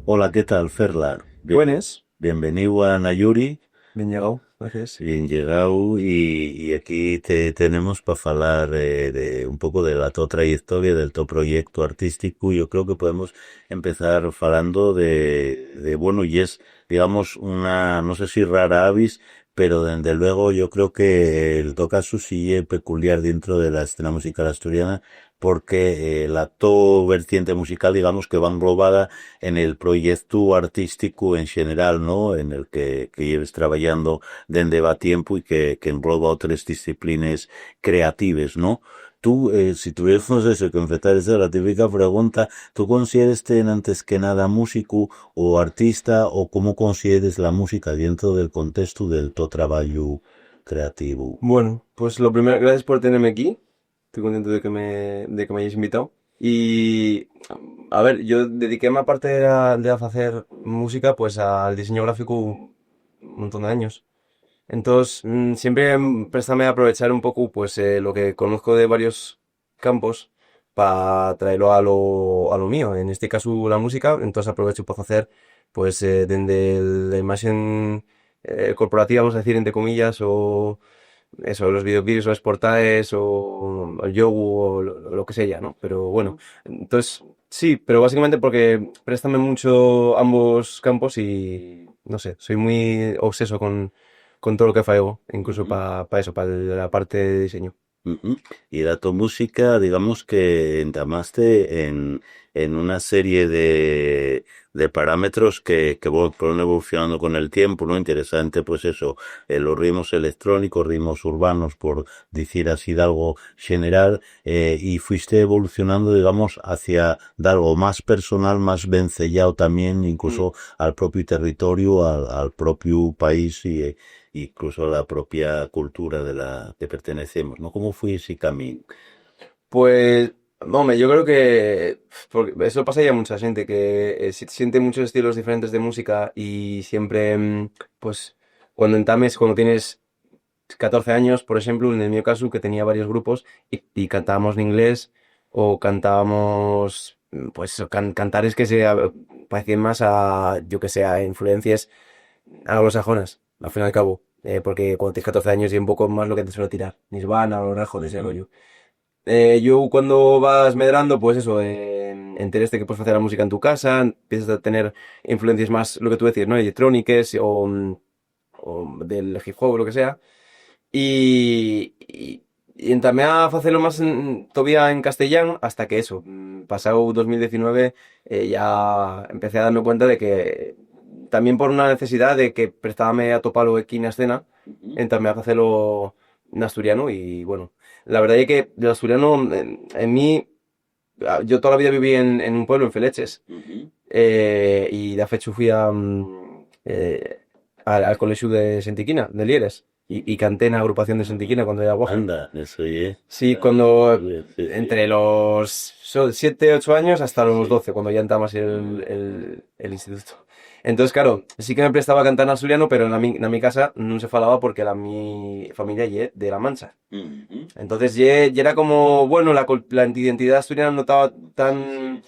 Hola, ¿qué tal, Ferla? Buenas, Bienvenido a Nayuri, bien llegado, gracias. bien llegado y aquí te tenemos para hablar de un poco de la tu trayectoria, del tu proyecto artístico. Yo creo que podemos empezar hablando bueno, y es, digamos, una, no sé si rara avis, pero desde luego yo creo que el tu caso sí es peculiar dentro de la escena musical asturiana, porque la to vertiente musical, digamos, que va englobada en el proyecto artístico en general, ¿no? En el que lleves trabajando dende va tiempo y que engloba otras disciplinas creativas, ¿no? Tú, si tuviésemos eso que enfrentar esa la típica pregunta, ¿tú consideres antes que nada músico o artista o cómo consideres la música dentro del contexto del tu trabajo creativo? Bueno, pues lo primero, gracias por tenerme aquí. Estoy contento de que me hayáis invitado. Y a ver, yo dediqué más parte de hacer música pues al diseño gráfico un montón de años. Entonces, siempre préstame a aprovechar un poco pues lo que conozco de varios campos para traerlo a lo mío. En este caso la música, entonces aprovecho para hacer pues desde la imagen corporativa, vamos a decir entre comillas, o eso, los videoclips o las portadas o el yogu o lo que sea, ¿no? Pero bueno, entonces sí, pero básicamente porque préstame mucho ambos campos y no sé, soy muy obseso con todo lo que faigo, incluso Ujú. para eso, para la parte de diseño. Ujú. Y la tu música, digamos que entamaste en una serie de parámetros que fueron evolucionando con el tiempo, ¿no? Interesante, pues eso, los ritmos electrónicos, ritmos urbanos, por decir así de algo general, y fuiste evolucionando, digamos, hacia de algo más personal, más vencellado también, Mm. incluso al propio territorio, al propio país y incluso a la propia cultura de la que pertenecemos, ¿no? ¿Cómo fue ese camino? Pues, hombre, yo creo que porque eso pasa ya a mucha gente, que siente muchos estilos diferentes de música y siempre, pues, cuando tienes 14 años, por ejemplo, en el mío caso, que tenía varios grupos y cantábamos en inglés o cantábamos, pues, cantares que parecían más a, yo que sé, a influencias anglosajonas, al fin y al cabo. Porque cuando tienes 14 años y un poco más lo que te suele tirar. Nirvana, los Red Hot, ese Ujú. rollo. Yo cuando vas medrando, pues eso, enteres de que puedes hacer la música en tu casa, empiezas a tener influencias más, lo que tú decís, ¿no? Electrónicas o del hip hop o lo que sea. Y entamé a hacerlo más todavía en castellano hasta que eso, pasado 2019, ya empecé a darme cuenta de que también por una necesidad de que prestábame a topalo aquí en la escena, entamé a hacerlo en asturiano y bueno, la verdad es que el asturiano en mí, yo toda la vida viví en un pueblo, en Feleches, Ujú. y de hecho fui al colegio de Sentiquina, de Lieres, y canté en la agrupación de Sentiquina cuando era guaje. Anda, eso es. Sí, cuando Sí, sí. entre los 7 8 años hasta los 12 cuando ya entraba más el instituto. Entonces, claro, sí que me prestaba a cantar en asturiano, pero en mi casa no se falaba porque mi familia ye de La Mancha. Ujú. Entonces, ye era como, bueno, la identidad asturiana no estaba tan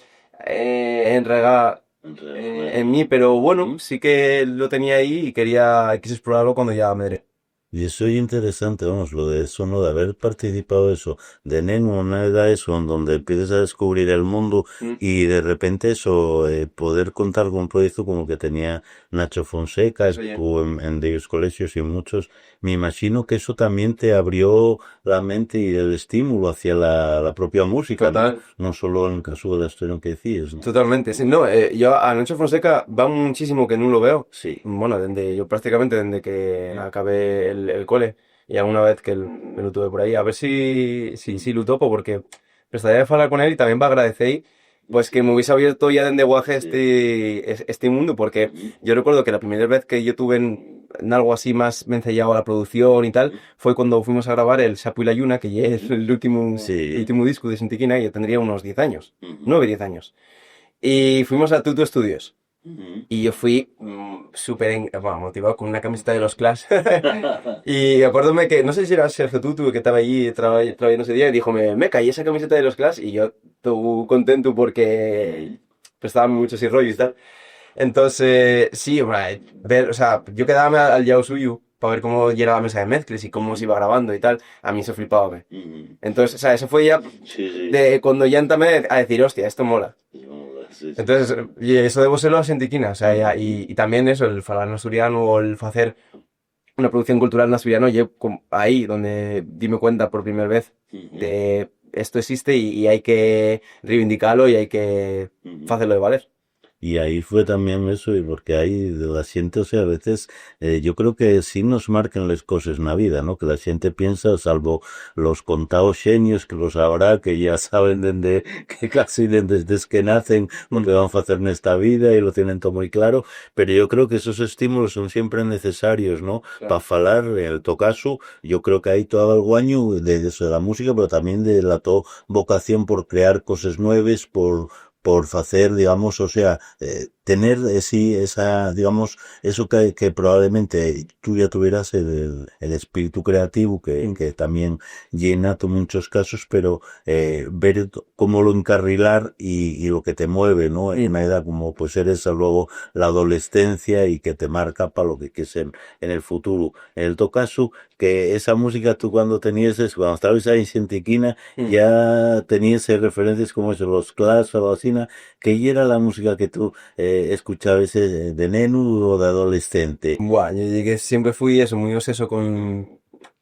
enregada en mí, pero bueno, sí que lo tenía ahí y quise explorarlo cuando ya me diré. Y eso es interesante, vamos, lo de eso, ¿no? De haber participado eso, de neno, una edad eso, en donde empiezas a descubrir el mundo Mm, y de repente eso, poder contar con un proyecto como el que tenía Nacho Fonseca, eso ya. estuvo en varios colegios y en muchos, me imagino que eso también te abrió la mente y el estímulo hacia la propia música, ¿no? Total. No solo en el caso de la historia que decías, ¿no? Totalmente, sí, no, yo a Nacho Fonseca va muchísimo que no lo veo. Sí. Bueno, yo prácticamente desde que acabé el cole y alguna vez que me lo tuve por ahí, a ver si lo topo, porque prestaría de hablar con él y también va a agradecer pues que me hubiese abierto ya de guaje este mundo, porque yo recuerdo que la primera vez que yo tuve en algo así más vencellado a la producción y tal, fue cuando fuimos a grabar el Sapu y la Yuna, que ya es el Sí. último disco de Sintiquina y yo tendría unos 10 años, Ujú. 9 10 años. Y fuimos a Tutu Studios. Ujú. Y yo fui súper bueno, motivado con una camiseta de los Clash. Y acuérdame que, no sé si era Sergio Tutu que estaba allí trabajando ese día y dijo, me caí esa camiseta de los Clash y yo todo contento porque prestaba mucho ese rollo y tal. Entonces, sí, hombre, ver, o sea, yo quedaba al lado suyo para ver cómo llegaba la mesa de mezclas y cómo se iba grabando y tal. A mí eso flipaba, me. Ujú. Entonces, o sea, eso fue ya Sí, sí. de cuando ya entamé a decir, hostia, esto mola. No, sí, sí. Entonces, y eso debo serlo a Sentiquina, o sea, Ujú. y también eso, el falar en asturiano o el hacer una producción cultural en asturiano, yo ahí donde dime cuenta por primera vez Ujú. de esto existe y hay que reivindicarlo y hay que Ujú. hacerlo de valer. Y ahí fue también eso, y porque ahí de la gente, o sea, a veces yo creo que sí nos marcan las cosas en la vida, ¿no? Que la gente piensa, salvo los contados genios que los habrá, que ya saben desde que casi desde que nacen lo Mm, que van a hacer en esta vida y lo tienen todo muy claro, pero yo creo que esos estímulos son siempre necesarios, ¿no? Para claro. falar, en el tocasu, yo creo que hay todo el guaño de eso de la música, pero también de la vocación por crear cosas nuevas, por hacer, digamos, o sea, tener sí, esa, digamos, eso que probablemente tú ya tuvieras el espíritu creativo Mm, que también llena en muchos casos, pero ver cómo lo encarrilar y lo que te mueve, ¿no? En mm. una edad como pues eres luego la adolescencia y que te marca para lo que quieres en el futuro. En el caso, que esa música tú cuando tenías, cuando estabas ahí en Xantiquina, Mm. ya tenías referencias como eso, los Clash o así, que era la música que tú escuchabas de neno o de adolescente. Buah, yo llegué, siempre fui eso, muy obseso con...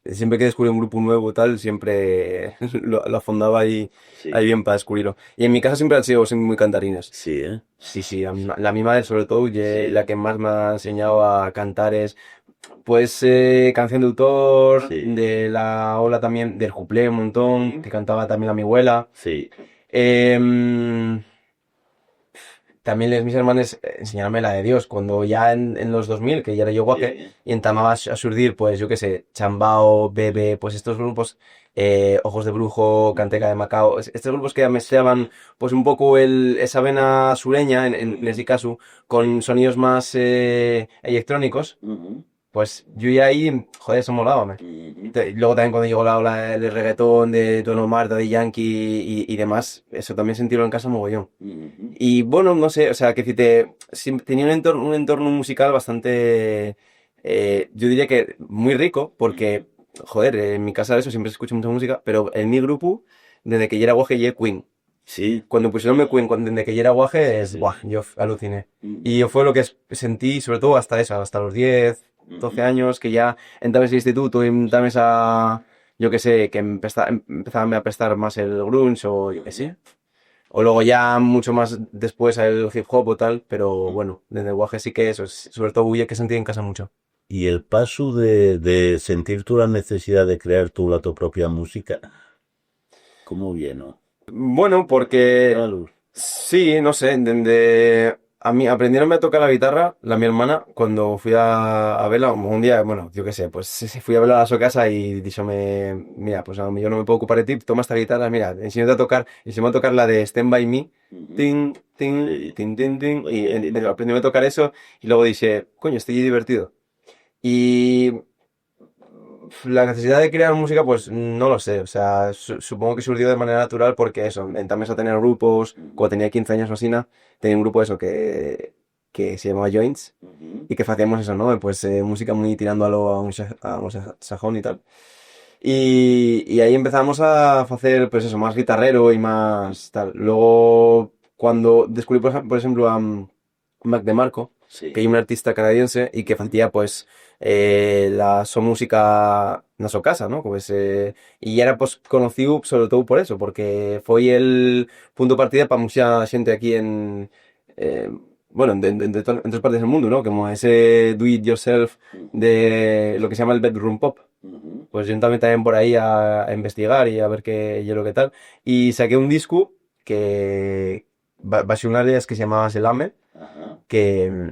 Siempre que descubrí un grupo nuevo y tal, siempre lo afondaba ahí Sí, bien para descubrirlo. Y en mi casa siempre han sido siempre muy cantarines. sí, ¿eh? Sí, sí, la mi madre sobre todo, la Sí, que más me ha enseñado a cantar es, pues, canción de autor, sí, de la ola también, del Juplé un montón, que cantaba también a mi abuela. sí, Em, También mis hermanos enseñaronme la de Dios, cuando ya en los 2000 que ya era yo guaje, sí. y entamaba a surdir, pues yo qué sé, Chambao, Bebe, pues estos grupos, Ojos de Brujo, Canteca de Macao, estos grupos que mezclaban pues un poco esa vena sureña, en este caso, con sonidos más electrónicos, Ujú, pues yo ya ahí, joder, eso molaba, me. ujú, Luego también cuando llegó la ola del reggaetón, de Don Omar, Daddy Yankee y demás, eso también sentirlo en casa mogollón. ujú, Y bueno, no sé, o sea, que si tenía un entorno musical bastante, yo diría que muy rico, ujú. porque, joder, en mi casa eso siempre se escucha mucha música, pero en mi grupo, desde que yo era guaje, yo Queen. Sí, Cuando pusieron me Queen, desde que yo era guaje, sí, es, sí. buah, yo aluciné. Y Ujú, yo fue lo que sentí, sobre todo hasta eso, hasta los 10 12 ujú. años, que ya entrabas al instituto y entrabas a, yo qué sé, que empezaba a prestar más el grunge o yo qué sé. O luego ya mucho más después el hip hop o tal, pero bueno, desde el guaje sí que eso, sobre todo Bulle que sentí en casa mucho. Y el paso de sentir tú la necesidad de crear tú la tu propia música, ¿cómo vino? Bueno, porque Claro. sí, no sé, a mí aprendieron a tocar la guitarra, mi hermana, cuando fui a verla, un día, bueno, yo qué sé, pues sí, sí, fui a verla a su casa y díxome, mira, pues a mí yo no me puedo ocupar de ti, toma esta guitarra, mira, enséñate a tocar, y enseñó a tocar la de Stand By Me, Ujú. ting, ting, Sí, ting, ting, ting, y oye, aprendí a tocar eso, y luego dije, coño, estoy divertido. Y la necesidad de crear música, pues no lo sé. O sea, supongo que surgió de manera natural porque eso, entramos a tener grupos, cuando ujú, tenía 15 años o así, tenía un grupo eso que se llamaba Joints ujú, y que hacíamos eso, ¿no? Pues música muy tirando a un sajón y tal. Y ahí empezamos a hacer, pues eso, más guitarrero y más tal. Luego, cuando descubrí, por ejemplo, a Mac DeMarco, que hay sí, un artista canadiense y que ujú, hacía, pues, la su música na su casa, ¿no? Pues, y era, pues, conocido sobre todo por eso, porque fue el punto de partida para mucha gente aquí eh, bueno, en todas partes del mundo, ¿no? Como ese do it yourself ujú, de lo que se llama el bedroom pop. ujú. Pues yo también por ahí a investigar y a ver qué y lo que tal. Y saqué un disco que va a ser una de ellas que se llamaba Selame, Ajá. que,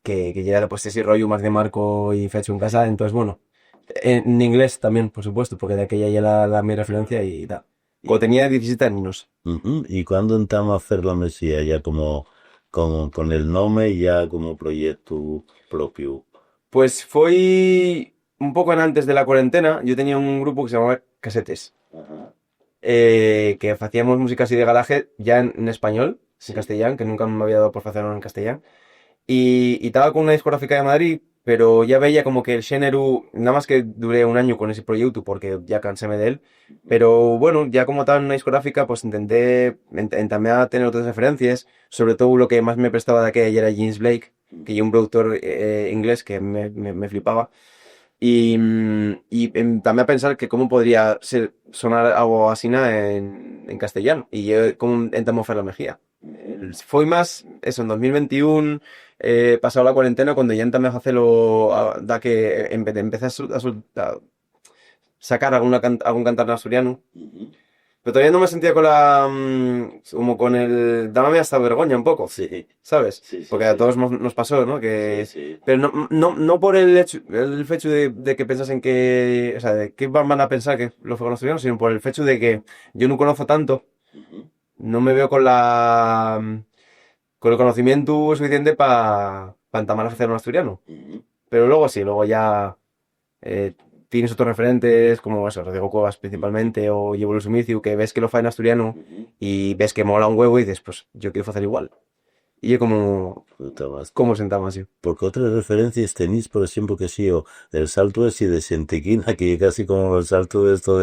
que ya era pues ese rollo más de Marco y fecho en casa. Entonces, bueno, en inglés también, por supuesto, porque de aquella ya mi referencia y tal. Cuando Y, tenía 17 años. ujú, ¿y cuándo entramos a hacer la Mesía? Ya con el nombre, ya como proyecto propio. Pues fue un poco antes de la cuarentena. Yo tenía un grupo que se llamaba Casetes. Ajá. Que hacíamos música así de garaje ya en español. en Sí. castellán, que nunca me había dado por hacerlo en castellán. Y estaba con una discográfica de Madrid, pero ya veía como que el género, nada más que duré un año con ese proyecto porque ya canséme de él. Pero bueno, ya como estaba en una discográfica, pues intenté también a tener otras referencias. Sobre todo lo que más me prestaba de aquella era James Blake, que yo un productor inglés que me flipaba. También a pensar que cómo podría sonar algo así en castellano. Y yo como intentamos hacer la Mejía. Fue más eso, en 2021, pasado la cuarentena, cuando ya intentamos hacerlo, da que empecé a sacar algún cantar asturiano. Ujú. Pero todavía no me sentía con como con el, dábame hasta vergüenza un poco, Sí, ¿sabes? sí, sí, Porque a sí. todos nos pasó, ¿no? Sí, sí. Pero no por el hecho de que pensasen que, o sea, de que van a pensar que lo fue con asturianos, sino por el hecho de que yo no conozco tanto, Ujú, no me veo con el conocimiento suficiente para entamar a hacer un asturiano. ujú, Pero luego sí, luego ya eh, tienes otros referentes, como eso, Rodrigo Cuevas principalmente, o Yebolo Sumicio, que ves que lo fa en asturiano ujú. y ves que mola un huevo y dices, pues yo quiero hacer igual. Y yo Puta más. como sentamos así. Porque otras referencias tenéis, por ejemplo, que sí, o el salto ese de Sentequina, que casi como el salto de esto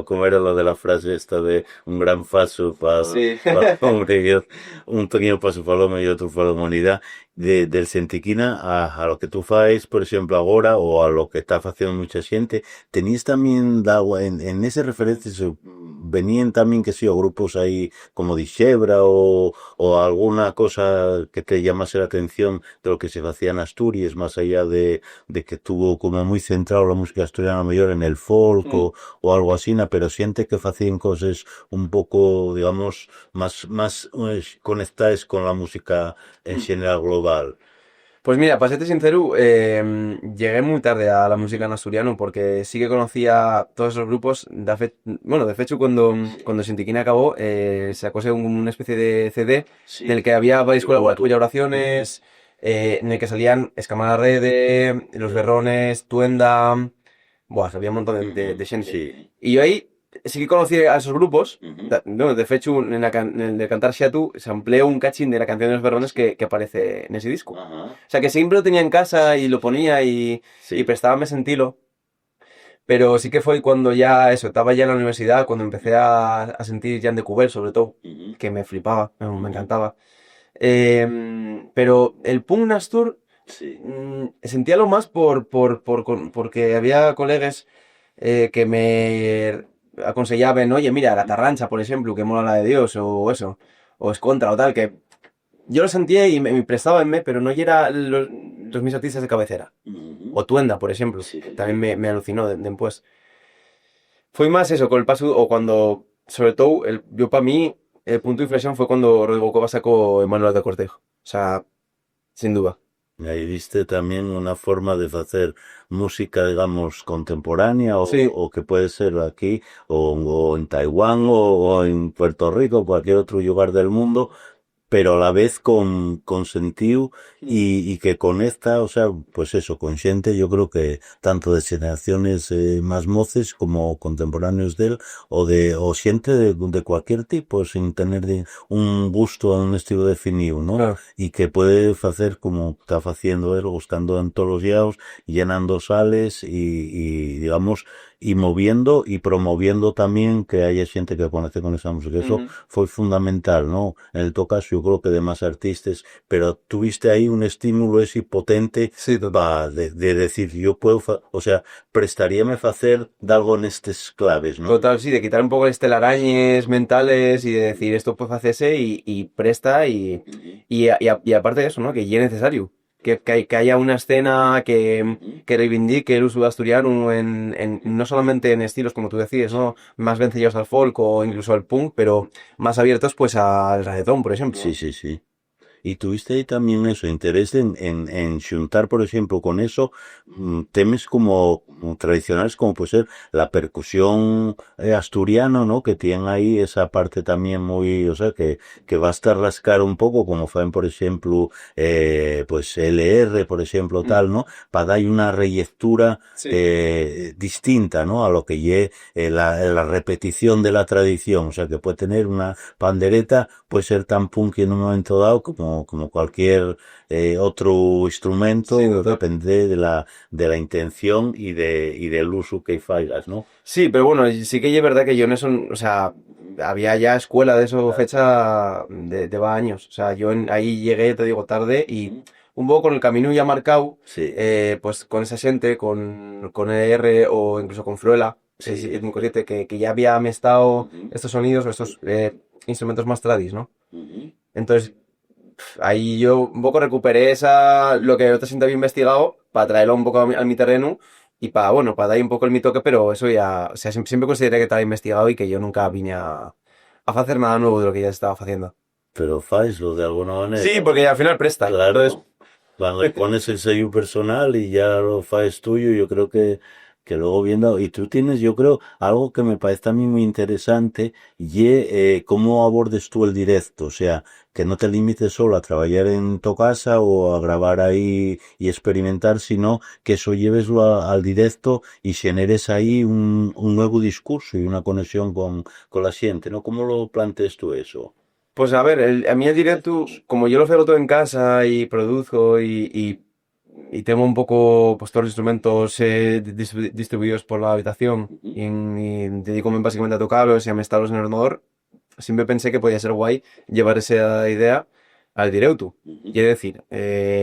¿cómo era lo de la frase esta de un gran paso Sí. para hombre, un pequeño paso para el hombre y otro para la humanidad, del Sentequina a lo que tú fais, por ejemplo, ahora, o a lo que está haciendo mucha gente, tenéis también dado, en ese referencia, venían también, que sí, o grupos ahí como Dixebra o alguna cosa que te llamase la atención de lo que se hacía en Asturias, más allá de que estuvo como muy centrado la música asturiana mayor en el folk Mm. o algo así, pero siente que hacían cosas un poco, digamos, más conectadas con la música en general global. Pues mira, para serte sincero, llegué muy tarde a la música en asturiano porque sí que conocía todos esos grupos. Bueno, de hecho, cuando Sintiquín acabó, sacóse una especie de CD en el Sí, que había varias tributo. colaboraciones, en el que salían Escamada Rede, Los Berrones, Tuenda. Buah, había un montón de gente. Sí. Y yo ahí sí que conocí a esos grupos. Ujú. Bueno, de hecho, en el de Cantar Xiatu se amplió un cachín de la canción de Los Berrones que aparece en ese disco. Ajá. O sea, que siempre lo tenía en casa y lo ponía y Sí. prestábame sentilo. Pero sí que fue cuando ya eso, estaba ya en la universidad, cuando empecé a sentir Jan de Cubel, sobre todo, Ujú. que me flipaba, me Ujú. encantaba. Pero el Punk Nastur Sí. sentía lo más porque había colegas que me aconsejaban, oye, mira, la Tarrancha, por ejemplo, que mola la de Dios, o eso, o es contra o tal, que yo lo sentía y me prestaba en mí, pero no era los mis artistas de cabecera. Ujú. O Tuenda, por ejemplo. Sí. También me alucinó después. Fue más eso, con el paso, o cuando, sobre todo, yo para mí, el punto de inflexión fue cuando Rodrigo Cova sacó Manuel de Cortejo. O sea, sin duda. Ahí viste también una forma de hacer música, digamos, contemporánea Sí. o que puede ser aquí o en Taiwán o en Puerto Rico o cualquier otro lugar del mundo, pero a la vez con sentido y que conecta, o sea, pues eso, con xente, yo creo que tanto de generaciones más moces como contemporáneos de él, o xente de cualquier tipo, sin tener un gusto a un estilo definido, ¿no? Claro. Y que puede hacer como está haciendo él, buscando en todos los lados, llenando sales y digamos, y moviendo y promoviendo también que haya gente que conecte con esa música. Eso Ujú. fue fundamental, ¿no? En el tocas yo creo que de más artistas, pero tuviste ahí un estímulo ese potente Sí, total. de decir, yo puedo, o sea, prestaríame hacer de algo en estas claves, ¿no? Total, sí, de quitar un poco las telarañes mentales y de decir esto puede hacerse y presta Ujú, y aparte de eso, ¿no? Que ya es necesario. Que haya una escena ujú. que reivindique el uso de asturiano no solamente en estilos como tú decías, ¿no? Más vencellados al folk o incluso al punk, pero más abiertos pues al reggaetón, por ejemplo, Sí, ¿no? sí, sí. Y tuviste ahí también eso, interés en juntar, por ejemplo, con eso, temas como tradicionales, como puede ser la percusión asturiana, ¿no? Que tienen ahí esa parte también muy, o sea, que basta rascar un poco, como fan, por ejemplo, pues LR, por ejemplo, Mm. tal, ¿no? Para dar una relectura Sí. distinta, ¿no? A lo que lle la repetición de la tradición, o sea, que puede tener una pandereta, puede ser tan punk en un momento dado como cualquier otro Sí, instrumento, total. depende de la intención y del uso que faigas, ¿no? Sí, pero bueno, sí que es verdad que yo en eso, o sea, había ya escuela de eso Claro. fecha de va años. O sea, yo ahí llegué, te digo, tarde y un poco con el camino ya marcado, Sí, pues con esa gente, con ER o incluso con Fruela, es sí. muy corriente, que ya había estado Ujú, estos sonidos o estos instrumentos más tradis, ¿no? ujú. Entonces, ahí yo un poco recuperé lo que otra gente había investigado para traerlo un poco a mi terreno y para, bueno, para dar un poco el mi toque, pero eso ya, o sea, siempre consideré que estaba investigado y que yo nunca vine a hacer nada nuevo de lo que ya estaba haciendo. Pero faislo de alguna Sí, manera. porque al final presta. Entonces, Claro, cuando le pones el sello personal y ya lo faes tuyo, yo creo que luego viendo, y tú tienes, yo creo, algo que me parece a mí muy interesante, y cómo abordes tú el directo, o sea, que no te limites solo a trabajar en tu casa o a grabar ahí y experimentar, sino que eso lleveslo al directo y generes ahí un nuevo discurso y una conexión con la gente, ¿no? ¿Cómo lo planteas tú eso? pues a ver, a mí el directo, como yo lo hago todo en casa y produzco y tengo un poco, pues todos los instrumentos distribuidos por la habitación y dedico básicamente a tocarlos y a mezclarlos en el ordenador, siempre pensé que podía ser guay llevar esa idea al directo. Ujú. Quiere decir,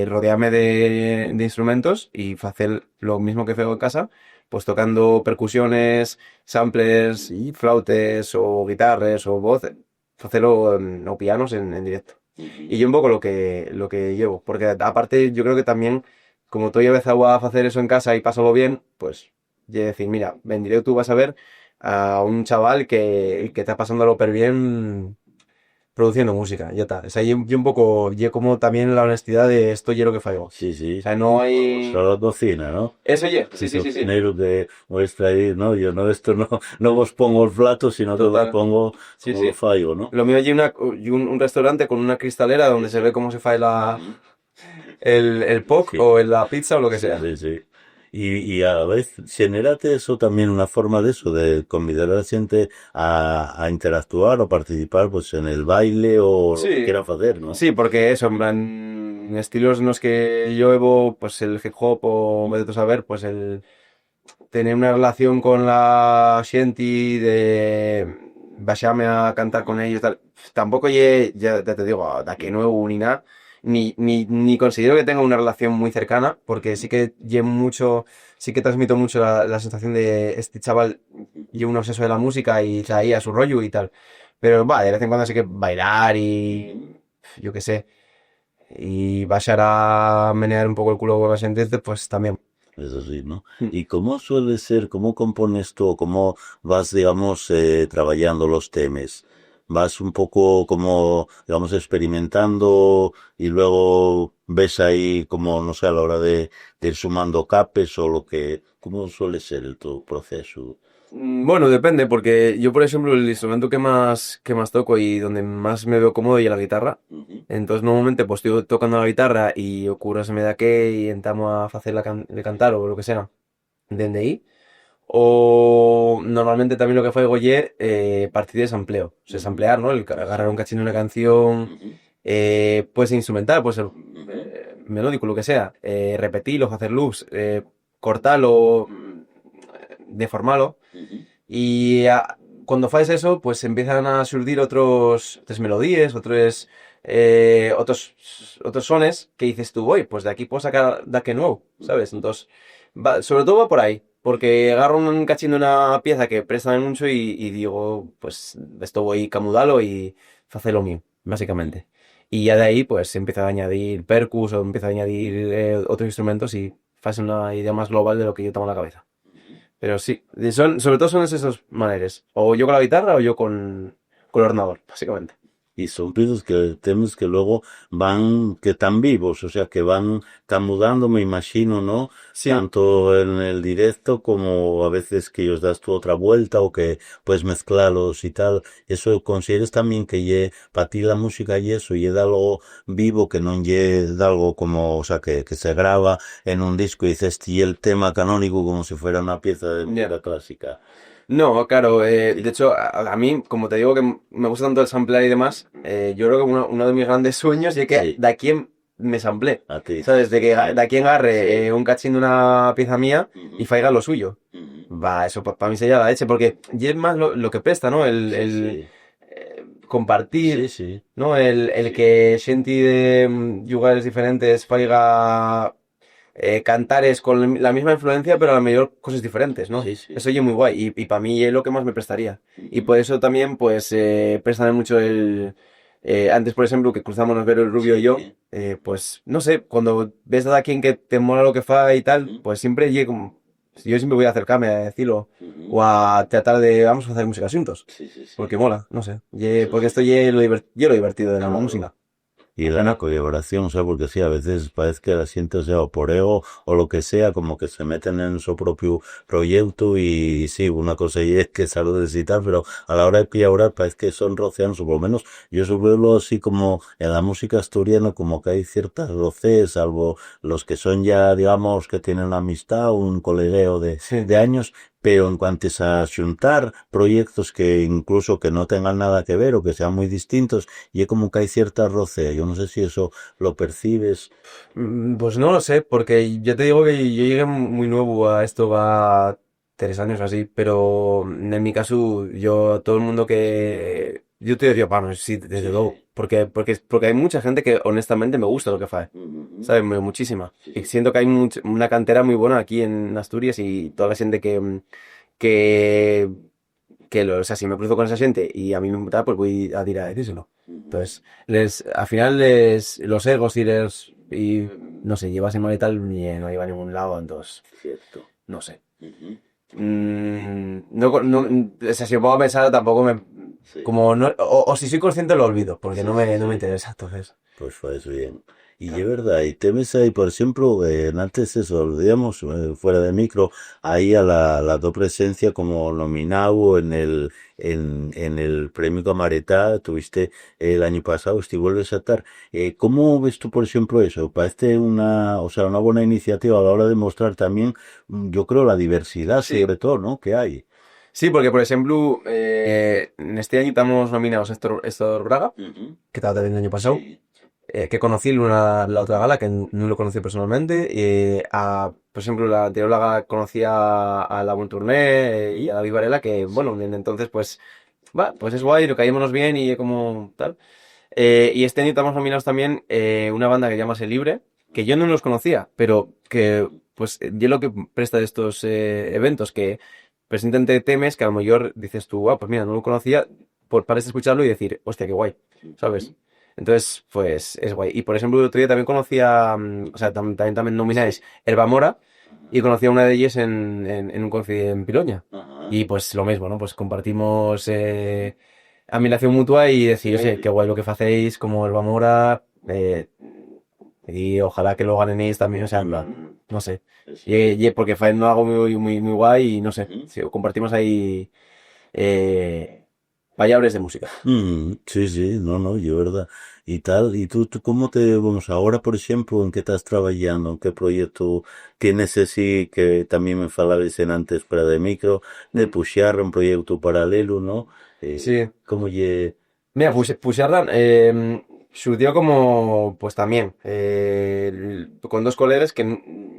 rodearme de instrumentos y hacer lo mismo que hago en casa, pues tocando percusiones, samplers y flautes o guitarras o voces, hacerlo o pianos en directo. Y yo un poco lo que llevo, porque aparte yo creo que también, como tú ya ves a hacer eso en casa y pasarlo bien, pues, y decir, mira, en directo tú vas a ver a un chaval que está pasándolo súper bien produciendo música, ya está. O sea, yo un poco, yo como también la honestidad de esto yo lo que fallo. O Sí, sí. sea, no hay... Solo cocina, ¿no? Eso ye, sí, El sí, sí, sí. cocinero que muestra ahí, no, yo no, esto no, no vos pongo el plato, sino que vos Total. pongo Sí, como lo sí. fallo, ¿no? Lo mío hay un restaurante con una cristalera donde se ve cómo se fae el POC Sí, o la pizza o lo que sea. sí, sí. Y a la vez, generate eso también una forma de eso, de convidar a la gente a interactuar o participar pues en el baile o lo que Sí, quieran hacer, ¿no? sí, porque eso, en plan, estilos en los que yo llevo, pues el hip hop o vete tú a saber, pues el tener una relación con la gente de baixarme a cantar con ellos, tal, tampoco ya te digo, da que nuevo ni nada, ni considero que tenga una relación muy cercana, porque sí que sí que transmito mucho la sensación de este chaval y un obseso de la música y está ahí a su rollo y tal. Pero va, de vez en cuando sí que bailar y yo qué sé, y baixar a menear un poco el culo con la gente, pues también. Eso sí, ¿no? ¿Y cómo suele ser, cómo compones tú, cómo vas, digamos, trabajando los temas? ¿Vas un poco como, digamos, experimentando y luego ves ahí como, no sé, a la hora de ir sumando capes o lo que, cómo suele ser tu proceso? Bueno, depende, porque yo, por ejemplo, el instrumento que más toco y donde más me veo cómodo es la guitarra. Ujú, Entonces, normalmente, pues estoy tocando la guitarra y ocurre se me da que y entamo a hacer de cantar o lo que sea, dende ahí. O normalmente también lo que fue Goyer, partir de sampleo. O sea, ujú, samplear, ¿no? Agarrar un cachín de una canción, ujú, puede ser instrumental, puede ser ujú, melódico, lo que sea. Repetirlo, hacer loops, cortarlo, deformarlo. ujú, Y cuando haces eso, pues empiezan a surgir otras melodías, otros sones que dices tú, voy, pues de aquí puedo sacar de aquí nuevo, ¿sabes? Entonces, sobre todo va por ahí, porque agarro un cachín de una pieza que presta mucho y digo, pues esto voy a camudalo y hacer lo mío, básicamente. Y ya de ahí, pues empieza a añadir percus o empieza a añadir otros instrumentos y hace una idea más global de lo que yo tengo en la cabeza. Pero sí, sobre todo son esas dos maneras. O yo con la guitarra o yo con el ordenador, básicamente. y son ruidos que temes que luego van, que están vivos, o sea, que están mudando, me imagino, ¿no? Sí, Tanto en el directo como a veces que ellos das tú otra vuelta o que puedes mezclarlos y tal. Eso consideres también que para ti la música y eso, y es algo vivo, que no es algo como, o sea, que se graba en un disco y dices, y el tema canónico como si fuera una pieza de ya. música clásica. No, claro, de hecho, a mí, como te digo que me gusta tanto el samplear y demás, yo creo que uno de mis grandes sueños es que Sí, de aquí me sample, a ti. ¿sabes? De que de aquí agarre Sí. un cachín de una pieza mía y Ujú, faiga lo suyo. ujú. Va, eso para mí sería la leche, porque y es más lo que presta, ¿no? Sí, sí. Sí, Compartir, sí. ¿no? El que xenti de lugares diferentes faiga cantares con la misma influencia, pero a lo mejor cosas diferentes, ¿no? Sí, sí. Eso oye muy guay y para mí es lo que más me prestaría. Y Ujú. por eso también, pues, préstame mucho antes, por ejemplo, que cruzamos ver el Rubio y yo, Sí. pues, no sé, cuando ves a quien que te mola lo que fa y tal, Ujú, pues siempre llego, yo siempre voy a acercarme a decirlo ujú. o a tratar de, vamos a hacer música juntos. Sí, sí, sí. Porque mola, no sé. Eso Porque esto sí. es lo divertido de la Claro. música. Y Al la final. colaboración, o sea, porque sí, a veces parece que la siento, o sea, o por ego o lo que sea, como que se meten en su propio proyecto y sí, una cosa y es que saludes y tal, pero a la hora de colaborar parece que son rocianos, o por lo menos yo suelo así como en la música asturiana, como que hay ciertas roces, salvo los que son ya, digamos, que tienen una amistad, un colegueo Sí. de años, pero en cuanto a juntar proyectos que incluso que no tengan nada que ver o que sean muy distintos, y es como que hay cierta roce. Yo no sé si eso lo percibes. Pues no lo sé, porque ya te digo que yo llegué muy nuevo a esto, va 3 años así, pero en mi caso, yo, todo el mundo que. Yo te decía, vamos, sí, desde luego. Sí. Porque hay mucha gente que honestamente me gusta lo que hace. Ujú. ¿Sabes? Muchísima. Sí, Y sí. siento que hay una cantera muy buena aquí en Asturias y toda la gente que, o sea, si me cruzo con esa gente y a mí me gusta, pues voy a ir a decírselo. Ujú. Entonces, al final los egos y no sé, llevas mal y tal, no iba a ningún lado, entonces, Cierto. no sé. Ujú. O sea, si me pongo a pensar, tampoco Sí. como no, o si soy consciente lo olvido, porque Sí, sí, no me sí. interesa, entonces. Pues fue bien. Y es Claro. verdad, y temes ahí, por ejemplo, antes eso, digamos, fuera de micro, ahí a la tu presencia como nominado en el premio Camaretá, tuviste el año pasado, si vuelves a estar. ¿Cómo ves tú, por ejemplo, eso? Parece o sea, una buena iniciativa a la hora de mostrar también, yo creo, la diversidad, Sí. sobre todo, ¿no? Que hay. Sí, porque por ejemplo, en este año estamos nominados a Héctor Braga, Ujú. que estaba también el año pasado. Sí. Que conocí la otra gala, que no lo conocí personalmente. Por ejemplo, la anterior gala conocí a la Buen Tourné y a David Varela, que bueno, Sí. desde entonces pues es guay, lo caímonos bien y como tal. Y este año estamos nominados también una banda que se llama Se Libre, que yo no los conocía, pero que pues yo lo que presta de estos eventos, que presentan temas que a lo mejor dices tú, pues mira, no lo conocía, por pares de escucharlo y decir, hostia, qué guay, ¿sabes? Ujú. Entonces, pues es guay. Y por ejemplo, el otro día también conocí o sea, también nomináis Elba Mora y conocí a una de ellas en un concierto en Piloña. Ajá. Y pues lo mismo, ¿no? Pues compartimos admiración mutua y decir, oye, qué guay lo que hacéis, como Elba Mora, y ojalá que lo ganen ellos también, o sea, en plan, Ujú. no sé. Eso Y porque hacen algo muy guay y no sé, es. sí, compartimos ahí palabras de música. Sí, sí, no, no, yo verdad. Y tal, y tú cómo vamos, ahora, por ejemplo, en qué estás trabajando, en qué proyecto tienes así, que también me falabas en antes para de micro, de pushear un proyecto paralelo, ¿no? Sí. ¿Cómo ye? Mira, Puigcerdá surgió como, pues también, con dos colegas que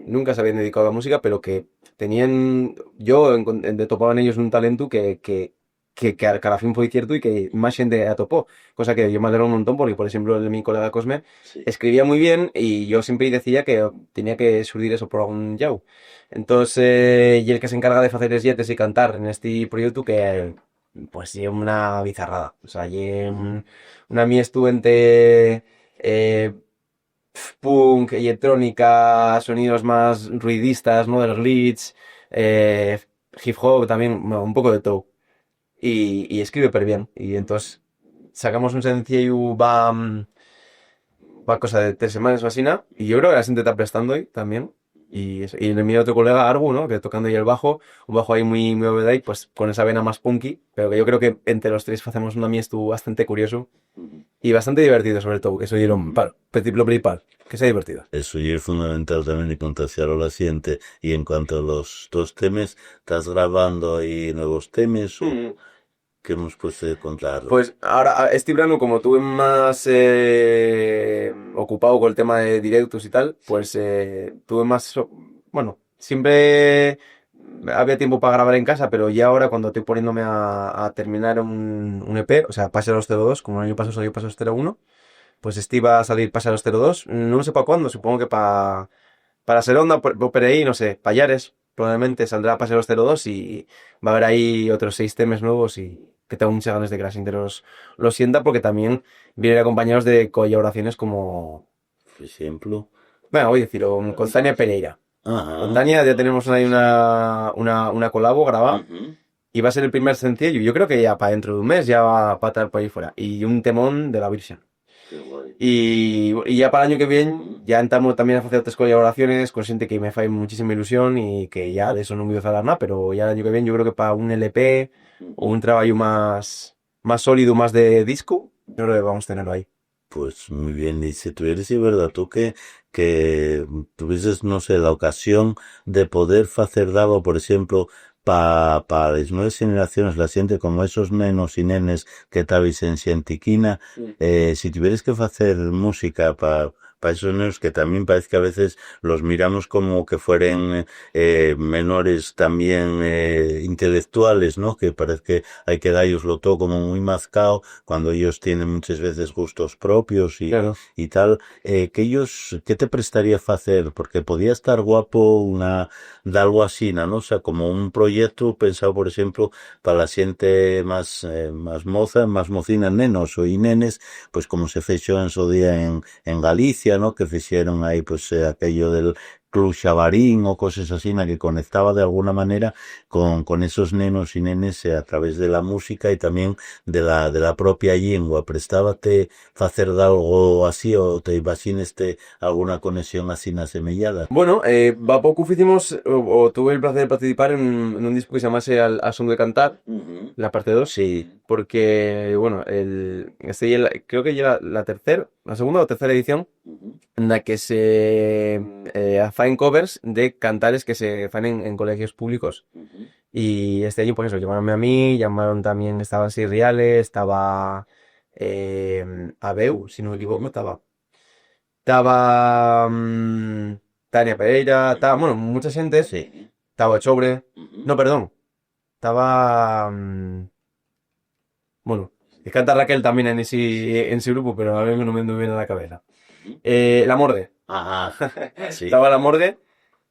nunca se habían dedicado a la música, pero que tenían, yo topaba en ellos un talento que a la fin fue cierto y que más gente atopó, cosa que yo me alegro un montón porque, por ejemplo, mi colega Cosme Sí. escribía muy bien y yo siempre decía que tenía que surgir eso por algún lado. Entonces, y el que se encarga de hacer es yetes y cantar en este proyecto que pues sí, una bizarrada. O sea, Ujú. una miestu entre eh, punk, electrónica, sonidos más ruidistas, ¿no? De los leads, hip hop también, bueno, un poco de todo. Y escribe súper bien. Y entonces, sacamos un sencillo va cosa de 3 semanas o así, ¿no? Y yo creo que la gente está prestando hoy también. Y, eso. Y mi otro colega, Arbu, ¿no? Que tocando ahí el bajo, un bajo ahí muy, muy obedei, pues con esa vena más punky, pero que yo creo que entre los tres hacemos una miesto bastante curioso y bastante divertido, sobre todo, que eso dieron, lo principal, que sea divertido. Eso y es fundamental también y contagiar a la gente. Y en cuanto a los dos temas, ¿estás grabando ahí nuevos temas o Mm. qué nos puedes contar? Pues ahora, este verano, como estuve más ocupado con el tema de directos y tal, pues tuve más, bueno, siempre había tiempo para grabar en casa, pero ya ahora cuando estoy poniéndome a terminar un EP, o sea, Pasaros 02, como el año pasado salió Pasaros 01, pues este iba a salir Pasaros 02, no sé para cuándo, supongo que para Seronda, por ahí, no sé, Payares, probablemente saldrá Pasaros 02 y va a haber ahí otros 6 temas nuevos y que tengo muchas ganas de que la gente los sienta porque también vienen acompañados de colaboraciones como, Por ejemplo. bueno, voy a decir, con Tania Pereira. Con Ajá. Tania ya tenemos ahí una colabo grabada Ujú. y va a ser el primer sencillo. Yo creo que ya para dentro de un mes ya va a estar por ahí fuera. Y un temón de la Virgen. Qué guay. Y ya para el año que viene ya entramos también a hacer otras colaboraciones con gente que me hace muchísima ilusión y que ya de eso no me voy a hablar nada, pero ya el año que viene yo creo que para un LP o un trabajo más sólido, más de disco, yo creo que vamos a tenerlo ahí. Pues muy bien, y si tuvieras, sí, verdad, tú que tuvieses, no sé, la ocasión de poder hacer algo, por ejemplo, para las nuevas generaciones, la gente como esos nenos y nenes que estabais en Xantiquina, Mm. si tuvieras que hacer música para esos nenos que también parece que a veces los miramos como que fueran menores también intelectuales, ¿no? Que parece que hay que darles todo como muy mazcado cuando ellos tienen muchas veces gustos propios Claro. y tal, que ellos, ¿qué te prestaría a hacer? Porque podía estar guapo de algo así, ¿no? O sea, como un proyecto pensado, por ejemplo, para la gente más moza, más mocina, nenos o y nenes, pues como se fechó en su día en Galicia, ¿no? Que hicieron ahí, pues, aquello del Club Xabarín o cosas así, que conectaba de alguna manera con esos nenos y nenes a través de la música y también de la propia lengua. Prestábate hacer algo así o te imagineste alguna conexión así semellada. Bueno, va poco hicimos, o tuve el placer de participar en un disco que se llamase Al Son de Cantar, Ujú. la parte 2 Sí. porque, bueno, creo que ya la segunda o tercera edición, Ujú. en la que se hacen covers de cantares que se hacen en colegios públicos. Ujú. Y este año, pues eso, llamaronme a mí, llamaron también, estaba Sir Reales, estaba Abeu, si no me equivoco, estaba Tania Pereira, estaba, bueno, mucha gente, Sí. estaba Chobre, Ujú. no, perdón, estaba, bueno, que canta Raquel también en ese grupo, pero a mí no me viene a la cabeza. Ujú. La Morgue. Ajá. Sí. Estaba la Morgue.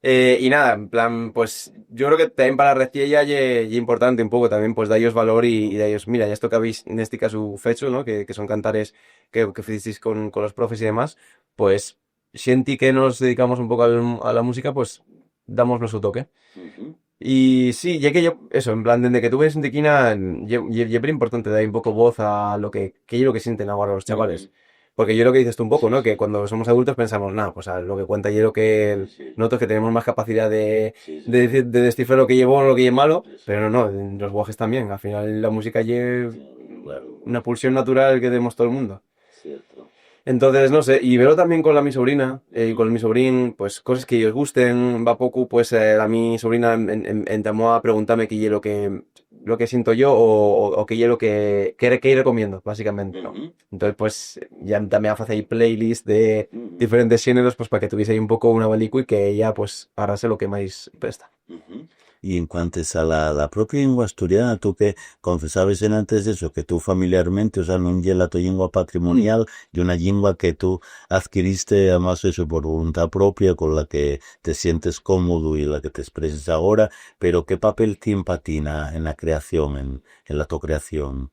Y nada, en plan, pues yo creo que también para la Reciella y importante un poco también, pues de ellos valor y de ellos, mira, ya esto que habéis en este caso fecho, ¿no? Que son cantares que hicisteis con los profes y demás, pues sienti que nos dedicamos un poco a la música, pues damos nuestro toque. Ujú. Y sí, ya que yo, eso, en plan, desde que tuve en Tequina, es importante dar un poco voz a que es lo que sienten ahora los chavales. Ujú. Porque yo lo que dices tú un poco, Sí, ¿no? Que sí. cuando somos adultos pensamos, nada, pues a lo que cuenta y lo Sí, que sí. nosotros que tenemos más capacidad Sí, sí. de descifrar lo que llevo o lo que es malo, Sí, sí. pero no, en los guajes también. Al final la música lleva Claro, claro. una pulsión natural que tenemos todo el mundo. Cierto. Entonces, no sé, y verlo también con mi sobrina, y con mi sobrín, pues cosas que ellos gusten, va poco, pues a mi sobrina entamó a preguntarme qué es lo que siento yo o qué es lo que recomiendo, básicamente, ¿no? Ujú. Entonces, pues ya también hace ahí playlist de Ujú. diferentes géneros, pues para que tuviese ahí un poco una película y que ella, pues, ahora sé lo que más presta. Ujú. Y en cuanto a la propia lengua asturiana, tú que confesabas en antes de eso, que tú familiarmente, o sea, no es la tu lengua Mm. patrimonial, y una lengua que tú adquiriste además eso por voluntad propia, con la que te sientes cómodo y la que te expresas ahora, pero ¿qué papel tiene patina en la creación, en la tu creación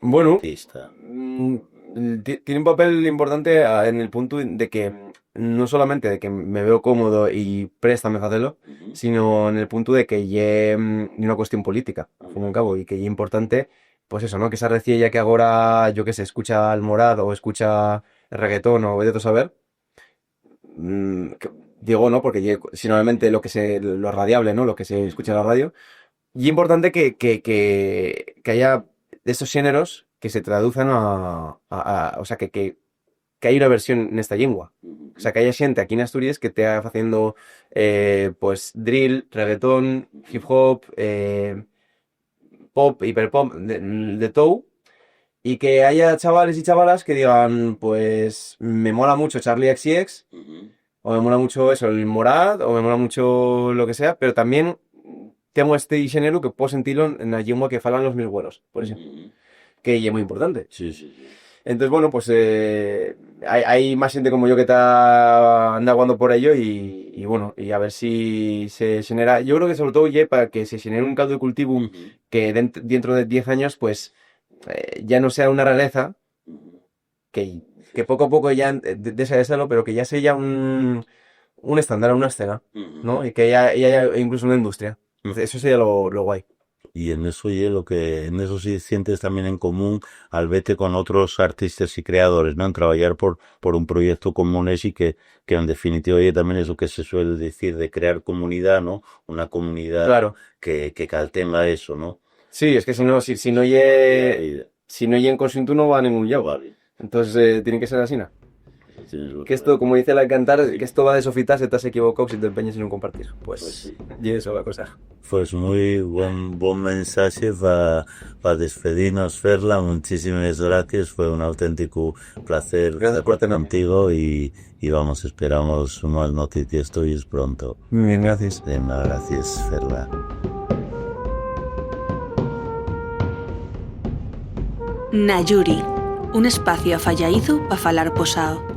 Bueno, artista? tiene un papel importante en el punto de que no solamente de que me veo cómodo y préstame a hacerlo, Ujú. sino en el punto de que ya una cuestión política, al fin y al cabo, y que es importante pues eso, ¿no? Que esa reciella que ahora, yo qué sé, escucha el Morad o escucha el reggaetón o vete tú a saber, digo, ¿no? Porque si normalmente lo radiable, ¿no? Lo que se escucha en la radio. Y importante que haya de esos géneros que se traduzcan o sea, que hay una versión en esta lengua. O sea, que haya gente aquí en Asturias que esté haciendo, pues, drill, reggaetón, hip hop, pop, hiperpop, de todo. Y que haya chavales y chavalas que digan, pues, me mola mucho Charlie XCX, o me mola mucho eso, el Morad, o me mola mucho lo que sea, pero también tengo este género que puedo sentirlo en la lengua que falan los mis güeros, por eso. Que es muy importante. Sí, sí, sí. Entonces, bueno, pues hay más gente como yo que está anda jugando por ello y bueno, y a ver si se genera. Yo creo que sobre todo para que se genere un caldo de cultivo que dentro de 10 años, pues ya no sea una rareza, que poco a poco ya desalo, pero que ya sea un estándar, una escena, ¿no? Y que ya haya incluso una industria. Eso sería lo guay. Y en eso y en eso sí sientes también en común al vete con otros artistas y creadores, ¿no? En trabajar por un proyecto común y que en definitiva oye también eso que se suele decir de crear comunidad, ¿no? Una comunidad Claro. que caltenga eso, ¿no? Sí, es que si no si no en conjunto no va a ningún lado. Vale. Entonces tiene que ser así, ¿no? Tienes Que esto, como dice la cantar, que esto va de sofitar si te has equivocado si te empeñas en un compartir. Pues Pues, sí. y eso la cosa. Pues muy buen mensaje para despedirnos, Ferla. Muchísimas gracias. Fue un auténtico placer Gracias por estar tenerme. contigo y vamos, esperamos más noticias tuyas pronto. Muy bien, gracias. Venga, gracias, Ferla. Nayuri, un espacio afallaizu para falar posao.